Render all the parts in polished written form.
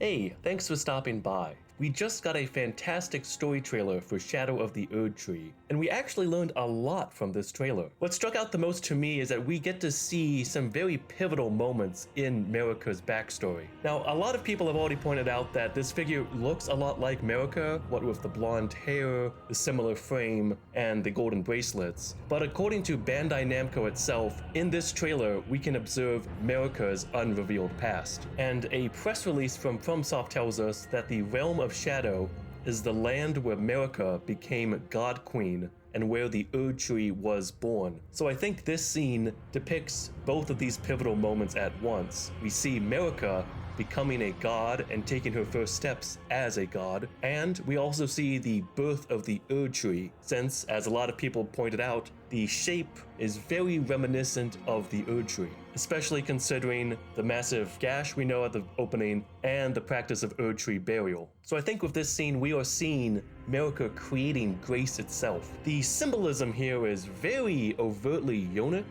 Hey, thanks for stopping by. We just got a fantastic story trailer for Shadow of the Erdtree, and we actually learned a lot from this trailer. What struck out the most to me is that we get to see some very pivotal moments in Marika's backstory. Now, a lot of people have already pointed out that this figure looks a lot like Marika, what with the blonde hair, the similar frame, and the golden bracelets. But according to Bandai Namco itself, in this trailer we can observe Marika's unrevealed past. And a press release from FromSoftware tells us that the realm of Shadow is the land where Marika became God Queen and where the Erdtree was born. So I think this scene depicts both of these pivotal moments at once. We see Marika becoming a god and taking her first steps as a god, and we also see the birth of the Erdtree, since, as a lot of people pointed out, the shape is very reminiscent of the Erdtree, especially considering the massive gash we know at the opening and the practice of Erdtree burial. So I think with this scene we are seeing Marika creating grace itself. The symbolism here is very overtly yonic.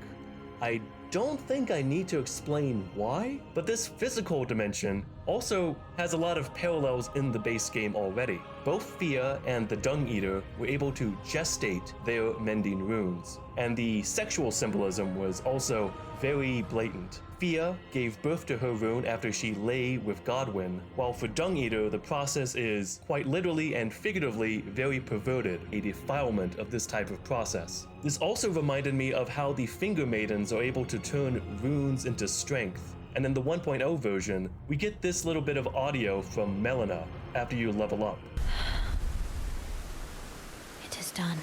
I don't think I need to explain why, but this physical dimension also has a lot of parallels in the base game already. Both Fia and the Dung Eater were able to gestate their mending runes, and the sexual symbolism was also very blatant. Fia gave birth to her rune after she lay with Godwyn, while for Dung Eater the process is quite literally and figuratively very perverted, a defilement of this type of process. This also reminded me of how the Finger Maidens are able to turn runes into strength. And in the 1.0 version, we get this little bit of audio from Melina after you level up. It is done.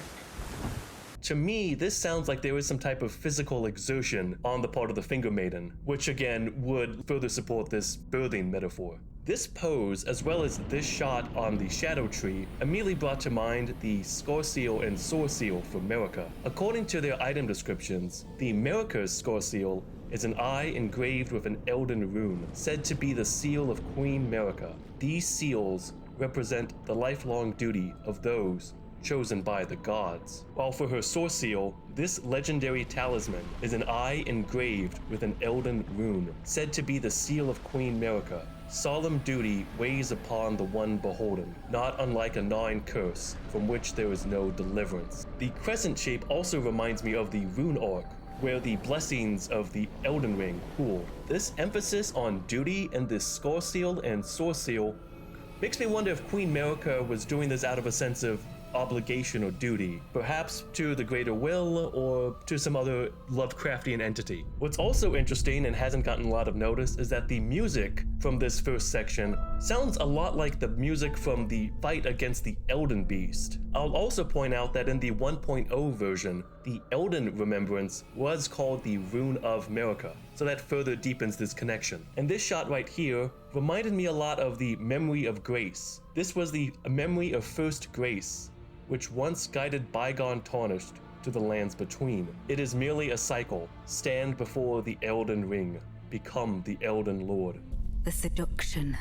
To me, this sounds like there is some type of physical exertion on the part of the Finger Maiden, which again would further support this birthing metaphor. This pose, as well as this shot on the Shadow Tree, immediately brought to mind the Scar Seal and Sword Seal for Marika. According to their item descriptions, the Marika's Scar Seal is an eye engraved with an Elden rune, said to be the seal of Queen Marika. These seals represent the lifelong duty of those chosen by the gods. While for her Sword Seal, this legendary talisman is an eye engraved with an Elden rune, said to be the seal of Queen Marika. Solemn duty weighs upon the one beholden, not unlike a gnawing curse from which there is no deliverance. The crescent shape also reminds me of the rune arc, where the blessings of the Elden Ring pooled. This emphasis on duty in this Scar Seal and Sword Seal makes me wonder if Queen Marika was doing this out of a sense of obligation or duty, perhaps to the greater will or to some other Lovecraftian entity. What's also interesting and hasn't gotten a lot of notice is that the music from this first section sounds a lot like the music from the fight against the Elden Beast. I'll also point out that in the 1.0 version, the Elden Remembrance was called the Rune of Marika, so that further deepens this connection. And this shot right here reminded me a lot of the Memory of Grace. This was the memory of first grace, which once guided bygone tarnished to the lands between. It is merely a cycle. Stand before the Elden Ring, become the Elden Lord. The seduction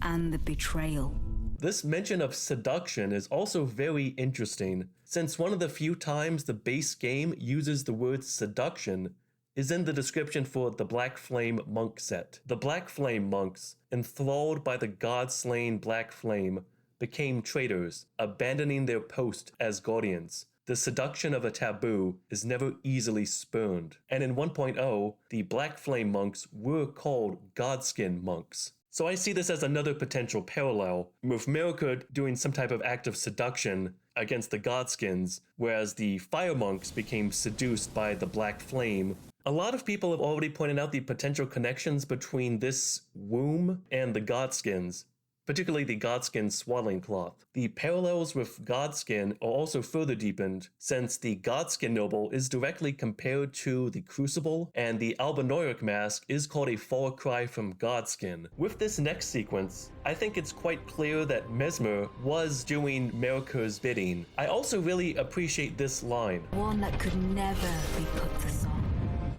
and the betrayal. This mention of seduction is also very interesting, since one of the few times the base game uses the word seduction is in the description for the Black Flame monk set. The Black Flame monks, enthralled by the god-slain Black Flame, became traitors, abandoning their post as guardians. The seduction of a taboo is never easily spurned. And in 1.0, the Black Flame monks were called Godskin monks. So I see this as another potential parallel, with Marika doing some type of act of seduction against the Godskins, whereas the Fire monks became seduced by the Black Flame. A lot of people have already pointed out the potential connections between this womb and the Godskins, particularly the Godskin swaddling cloth. The parallels with Godskin are also further deepened, since the Godskin noble is directly compared to the Crucible, and the Albinauric mask is called a far cry from Godskin. With this next sequence, I think it's quite clear that Messmer was doing Marika's bidding. I also really appreciate this line. One that could never be put to song.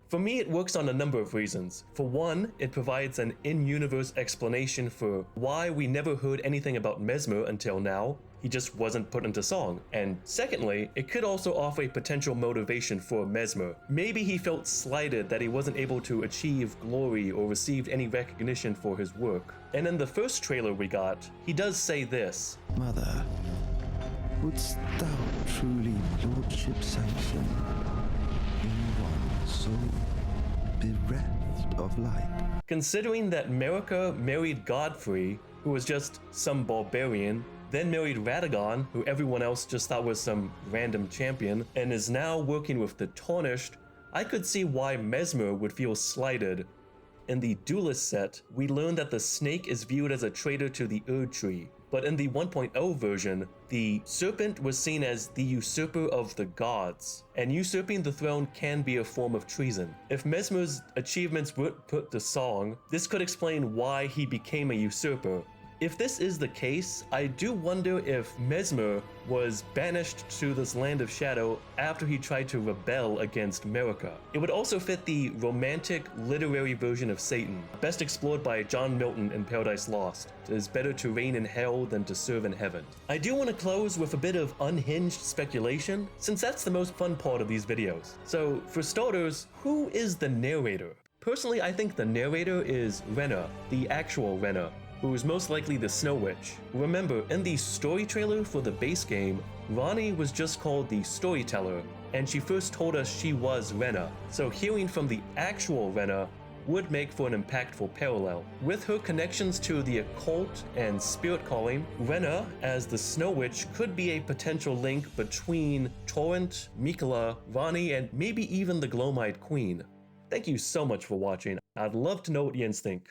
For me, it works on a number of reasons. For one, it provides an in-universe explanation for why we never heard anything about Messmer until now. He just wasn't put into song. And secondly, it could also offer a potential motivation for Messmer. Maybe he felt slighted that he wasn't able to achieve glory or received any recognition for his work. And in the first trailer we got, he does say this. Mother, wouldst thou truly lordship sanction in one so bereft of light? Considering that Marika married Godfrey, who was just some barbarian, then married Radagon, who everyone else just thought was some random champion, and is now working with the Tarnished, I could see why Messmer would feel slighted. In the Duelist set, we learned that the snake is viewed as a traitor to the Erdtree, but in the 1.0 version, the serpent was seen as the usurper of the gods, and usurping the throne can be a form of treason. If Messmer's achievements weren't put to song, this could explain why he became a usurper. If this is the case, I do wonder if Messmer was banished to this land of shadow after he tried to rebel against Marika. It would also fit the romantic, literary version of Satan, best explored by John Milton in Paradise Lost. It is better to reign in hell than to serve in heaven. I do want to close with a bit of unhinged speculation, since that's the most fun part of these videos. So, for starters, who is the narrator? Personally, I think the narrator is Renna, the actual Renna, who is most likely the Snow Witch. Remember, in the story trailer for the base game, Ranni was just called the Storyteller, and she first told us she was Renna, so hearing from the actual Renna would make for an impactful parallel. With her connections to the occult and spirit calling, Renna, as the Snow Witch, could be a potential link between Torrent, Miquella, Ranni, and maybe even the Glowmite Queen. Thank you so much for watching. I'd love to know what you think.